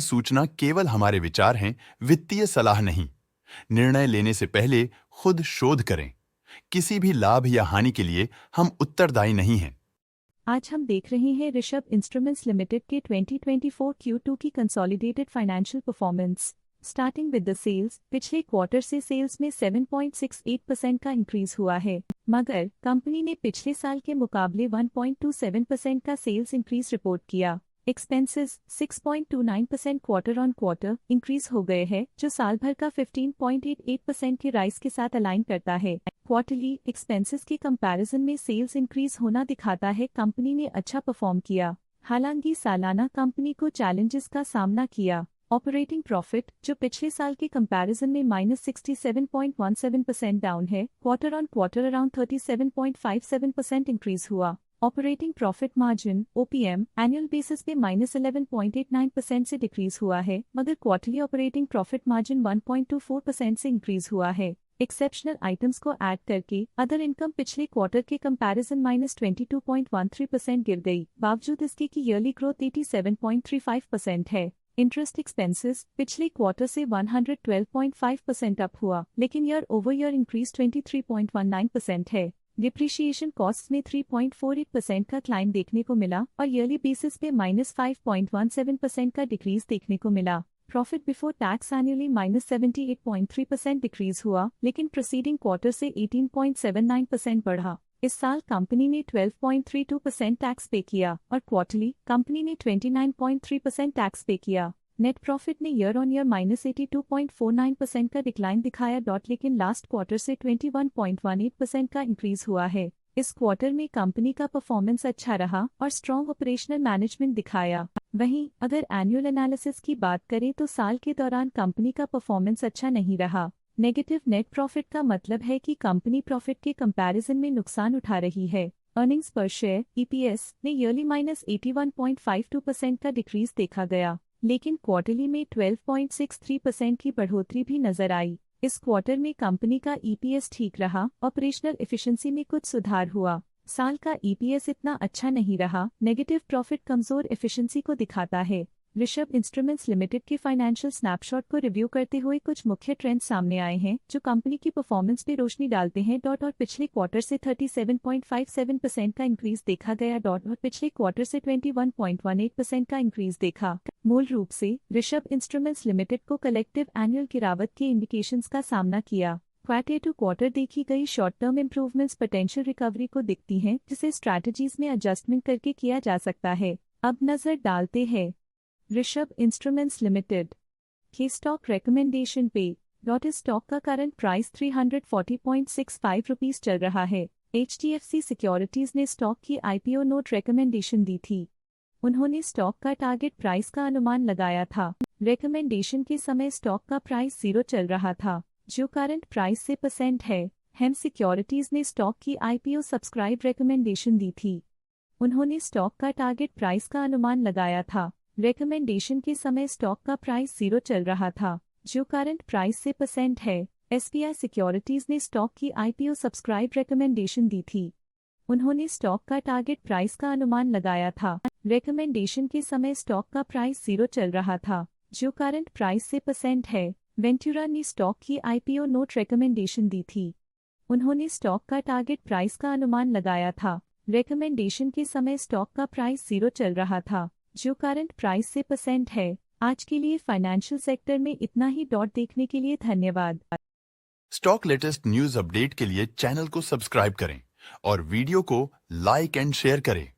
सूचना केवल हमारे विचार हैं, वित्तीय सलाह नहीं। निर्णय लेने से पहले खुद शोध करें। किसी भी लाभ या हानि के लिए हम उत्तरदायी नहीं हैं। आज हम देख रहे हैं ऋषभ इंस्ट्रूमेंट्स लिमिटेड के 2024 Q2 की consolidated financial performance. Starting with the sales, पिछले क्वार्टर से सेल्स में 7.68% का इंक्रीज हुआ है, मगर कंपनी ने पिछले साल के मुकाबले 1.27% का सेल्स इंक्रीज रिपोर्ट किया। Expenses 6.29% quarter on quarter increase हो गए हैं, जो साल भर का 15.88% के राइज के साथ अलाइन करता है। क्वार्टरली एक्सपेंसेस के कंपैरिजन में सेल्स इंक्रीज होना दिखाता है कंपनी ने अच्छा परफॉर्म किया। हालांकि सालाना कंपनी को चैलेंजेस का सामना किया। ऑपरेटिंग प्रॉफिट, जो पिछले साल के कंपैरिजन में -67.17% डाउन है, quarter on quarter around 37.57% increase हुआ। Operating profit margin OPM annual basis पे -11.89% से डिक्रीज हुआ है, मगर क्वार्टरली ऑपरेटिंग प्रॉफिट मार्जिन 1.24% से इंक्रीज हुआ है। एक्सेप्शनल आइटम्स को ऐड करके अदर इनकम पिछले क्वार्टर के कंपैरिजन -22.13% गिर गई, बावजूद इसके कि ईयरली ग्रोथ 87.35% है। इंटरेस्ट एक्सपेंसेस पिछले क्वार्टर से 112.5% अप हुआ, लेकिन ईयर ओवर ईयर इंक्रीज 23.19% है। डिप्रिशिएशन कॉस्ट में 3.48% का क्लाइम देखने को मिला और ईयरली बेसिस पे -5.17% का डिक्रीज देखने को मिला। Profit before tax annually -78.3% decrease हुआ, लेकिन प्रीसीडिंग क्वार्टर से 18.79% बढ़ा। इस साल कंपनी ने 12.32% टैक्स पे किया और क्वार्टरली कंपनी ने 29.3% टैक्स पे किया। नेट प्रॉफिट ने ईयर ऑन ईयर -82.49% का डिक्लाइन दिखाया, लेकिन लास्ट क्वार्टर से 21.18% का इंक्रीज हुआ है। इस क्वार्टर में कंपनी का परफॉर्मेंस अच्छा रहा और स्ट्रॉन्ग ऑपरेशनल मैनेजमेंट दिखाया। वहीं अगर एनुअल एनालिसिस की बात करें तो साल के दौरान कंपनी का परफॉर्मेंस अच्छा नहीं रहा। नेगेटिव नेट प्रॉफिट का मतलब है कि कंपनी प्रॉफिट के कंपैरिजन में नुकसान उठा रही है। अर्निंग्स पर शेयर EPS ने ईयरली -81.52% का डिक्रीज देखा गया, लेकिन क्वार्टरली में 12.63% की बढ़ोतरी भी नजर आई। इस क्वार्टर में कंपनी का EPS ठीक रहा, ऑपरेशनल एफिशिएंसी में कुछ सुधार हुआ। साल का EPS इतना अच्छा नहीं रहा, नेगेटिव प्रॉफिट कमजोर एफिशिएंसी को दिखाता है। ऋषभ इंस्ट्रूमेंट्स लिमिटेड के फाइनेंशियल स्नैपशॉट को रिव्यू करते हुए कुछ मुख्य ट्रेंड्स सामने आए हैं जो कंपनी की परफॉर्मेंस पे रोशनी डालते हैं। और पिछले क्वार्टर से 37.57% का इंक्रीज देखा गया। और पिछले क्वार्टर से 21.18% का इंक्रीज देखा। मूल रूप से ऋषभ इंस्ट्रूमेंट्स लिमिटेड को कलेक्टिव एनुअल गिरावट के इंडिकेशंस का सामना किया। क्वार्टर टू क्वार्टर देखी गई short term improvements potential recovery को दिखती हैं, जिसे स्ट्रैटेजीज में एडजस्टमेंट करके किया जा सकता है। अब नजर डालते हैं ऋषभ इंस्ट्रूमेंट्स लिमिटेड के स्टॉक रिकमेंडेशन पे। इस स्टॉक का करंट प्राइस 340.65 रुपीस चल रहा है। HDFC सिक्योरिटीज ने स्टॉक की IPO नोट रिकमेंडेशन दी थी। उन्होंने स्टॉक का टारगेट प्राइस का अनुमान लगाया था। रिकमेंडेशन के समय स्टॉक का प्राइस 0 चल रहा था, जो करंट प्राइस से % है। हेम सिक्योरिटीज ने स्टॉक की IPO सब्सक्राइब रिकमेंडेशन दी थी। उन्होंने स्टॉक का टारगेट प्राइस का अनुमान लगाया था। रिकमेंडेशन के समय स्टॉक का प्राइस 0 चल रहा था, जो करंट प्राइस से % है। SBI सिक्योरिटीज ने स्टॉक की IPO सब्सक्राइब रिकमेंडेशन दी थी। उन्होंने स्टॉक का टारगेट प्राइस का अनुमान लगाया था। रिकमेंडेशन के समय स्टॉक का प्राइस 0 चल रहा था, जो करंट प्राइस से % है। वेंचुरा ने स्टॉक की IPO नोट रिकमेंडेशन दी थी। उन्होंने स्टॉक का टारगेट प्राइस का अनुमान लगाया था। रिकमेंडेशन के समय स्टॉक का प्राइस 0 चल रहा था, जो करंट प्राइस से % है। आज के लिए फाइनेंशियल सेक्टर में इतना ही। देखने के लिए धन्यवाद। स्टॉक लेटेस्ट न्यूज अपडेट के लिए चैनल को सब्सक्राइब करें और वीडियो को लाइक एंड शेयर करें।